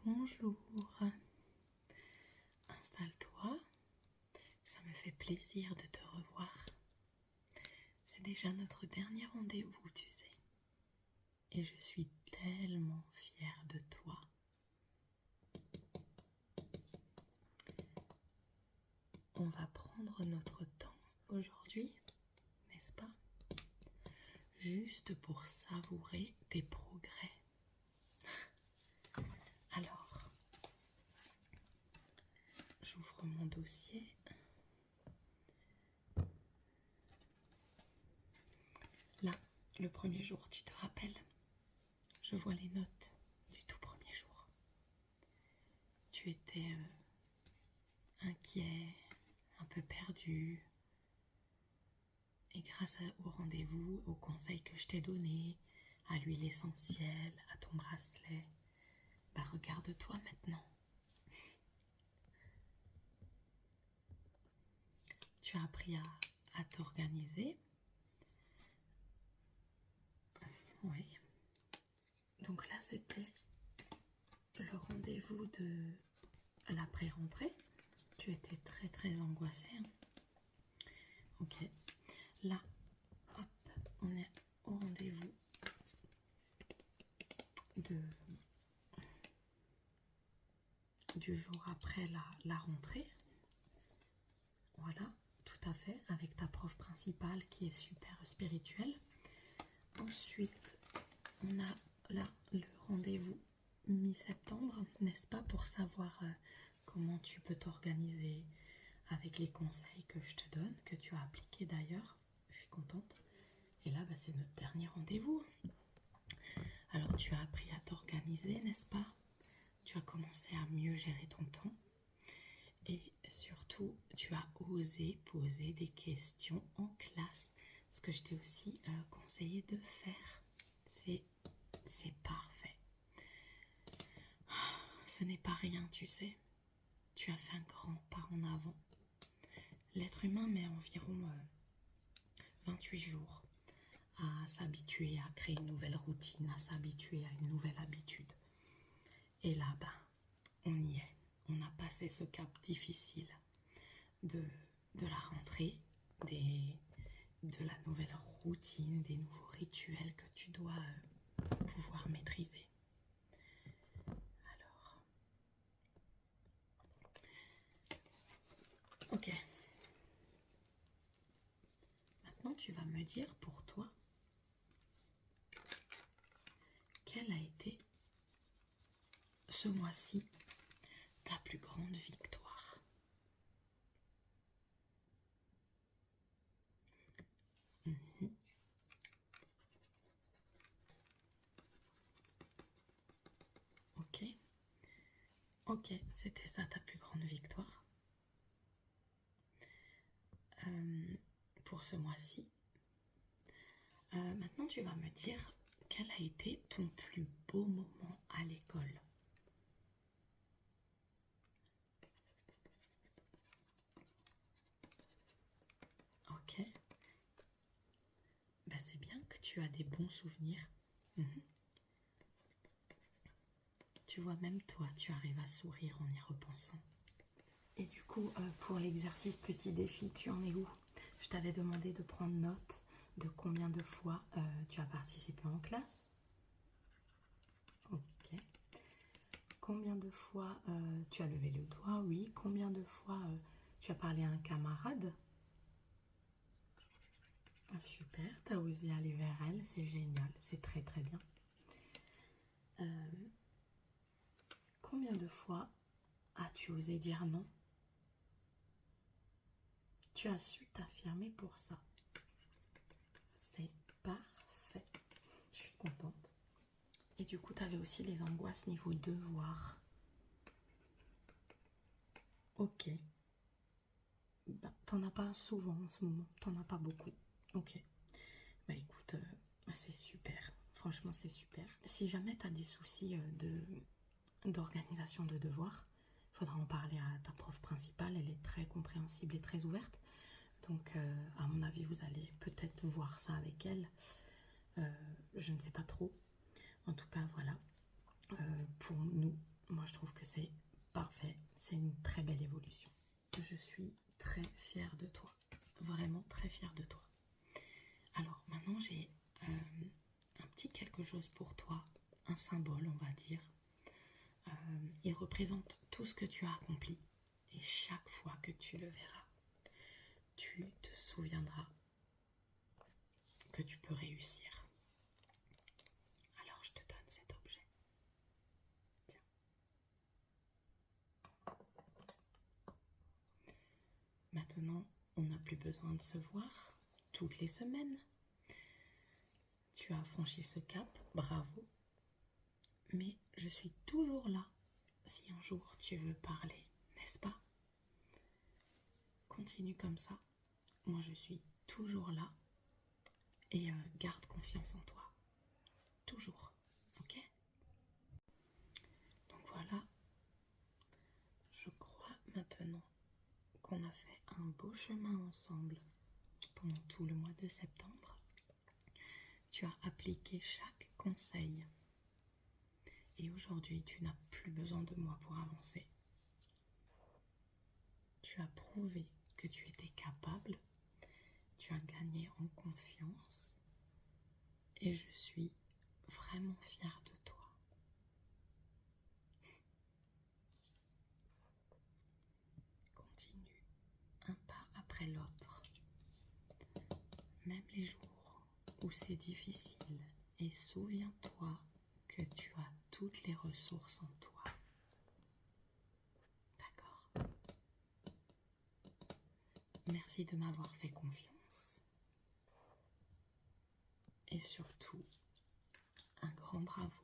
Bonjour, installe-toi, ça me fait plaisir de te revoir. C'est déjà notre dernier rendez-vous, tu sais. Et je suis tellement fière de toi. On va prendre notre temps aujourd'hui, n'est-ce pas? Juste pour savourer tes progrès. Alors, j'ouvre mon dossier. Là, le premier jour, tu te rappelles? Je vois les notes du tout premier jour. Tu étais inquiet, un peu perdu. Et grâce au rendez-vous, aux conseils que je t'ai donnés, à l'huile essentielle, à ton bracelet, bah regarde-toi maintenant. Tu as appris à t'organiser. Oui. Donc là, c'était le rendez-vous de l'après-rentrée. Tu étais très angoissée. Hein. Ok. Là, hop, on est au rendez-vous du jour après la rentrée. Voilà, tout à fait, avec ta prof principale qui est super spirituelle. Ensuite, on a là le rendez-vous mi-septembre, n'est-ce pas, pour savoir comment tu peux t'organiser avec les conseils que je te donne, que tu as appliqués d'ailleurs. Je suis contente. Et là, bah, c'est notre dernier rendez-vous. Alors, tu as appris à t'organiser, n'est-ce pas? Tu as commencé à mieux gérer ton temps. Et surtout, tu as osé poser des questions en classe, ce que je t'ai aussi conseillé de faire. C'est parfait. Ce n'est pas rien, tu sais. Tu as fait un grand pas en avant. L'être humain met environ 28 jours à s'habituer, à créer une nouvelle routine, à s'habituer à une nouvelle habitude. Et là, ben, on y est. On a passé ce cap difficile de la rentrée, de la nouvelle routine, des nouveaux rituels que tu dois pouvoir maîtriser. Alors, ok. Maintenant, tu vas me dire pour toi, quelle a été ce mois-ci ta plus grande victoire? Ok. Ok, c'était ça ta plus grande victoire. Pour ce mois-ci. Maintenant, tu vas me dire quel a été ton plus beau moment à l'école. Ok. Ben, c'est bien que tu as des bons souvenirs. Tu vois, même toi, tu arrives à sourire en y repensant. Et du coup, pour l'exercice petit défi, tu en es où? Je t'avais demandé de prendre note de combien de fois tu as participé en classe. Ok. Combien de fois tu as levé le doigt? Oui. Combien de fois tu as parlé à un camarade? Ah, super, tu as osé aller vers elle, c'est génial, c'est très bien. Combien de fois as-tu osé dire non? Tu as su t'affirmer pour ça. C'est parfait. Je suis contente. Et du coup, tu avais aussi les angoisses niveau devoir. Ok. Bah, t'en as pas souvent en ce moment. T'en as pas beaucoup. Ok. Bah écoute, c'est super. Franchement, c'est super. Si jamais tu as des soucis d'organisation de devoirs, il faudra en parler à ta prof principale. Elle est très compréhensible et très ouverte. Donc, à mon avis, vous allez peut-être voir ça avec elle. Je ne sais pas trop. En tout cas, voilà. Pour nous, moi je trouve que c'est parfait, c'est une très belle évolution. Je suis très fière de toi, vraiment très fière de toi. Alors maintenant j'ai un petit quelque chose pour toi, un symbole on va dire. Il représente tout ce que tu as accompli et chaque fois que tu le verras, tu te souviendras que tu peux réussir. Alors je te donne cet objet. Tiens. Maintenant, on n'a plus besoin de se voir toutes les semaines. Tu as franchi ce cap, bravo. Mais je suis toujours là si un jour tu veux parler, n'est-ce pas? Continue comme ça. Moi, je suis toujours là. Et garde confiance en toi. Toujours. Ok? Donc voilà. Je crois maintenant qu'on a fait un beau chemin ensemble pendant tout le mois de septembre. Tu as appliqué chaque conseil. Et aujourd'hui, tu n'as plus besoin de moi pour avancer. Tu as prouvé que tu étais capable. Tu as gagné en confiance. Et je suis vraiment fière de toi. Continue un pas après l'autre. Même les jours où c'est difficile. Et souviens-toi que tu as toutes les ressources en toi. D'accord? Merci de m'avoir fait confiance. Et surtout, un grand bravo.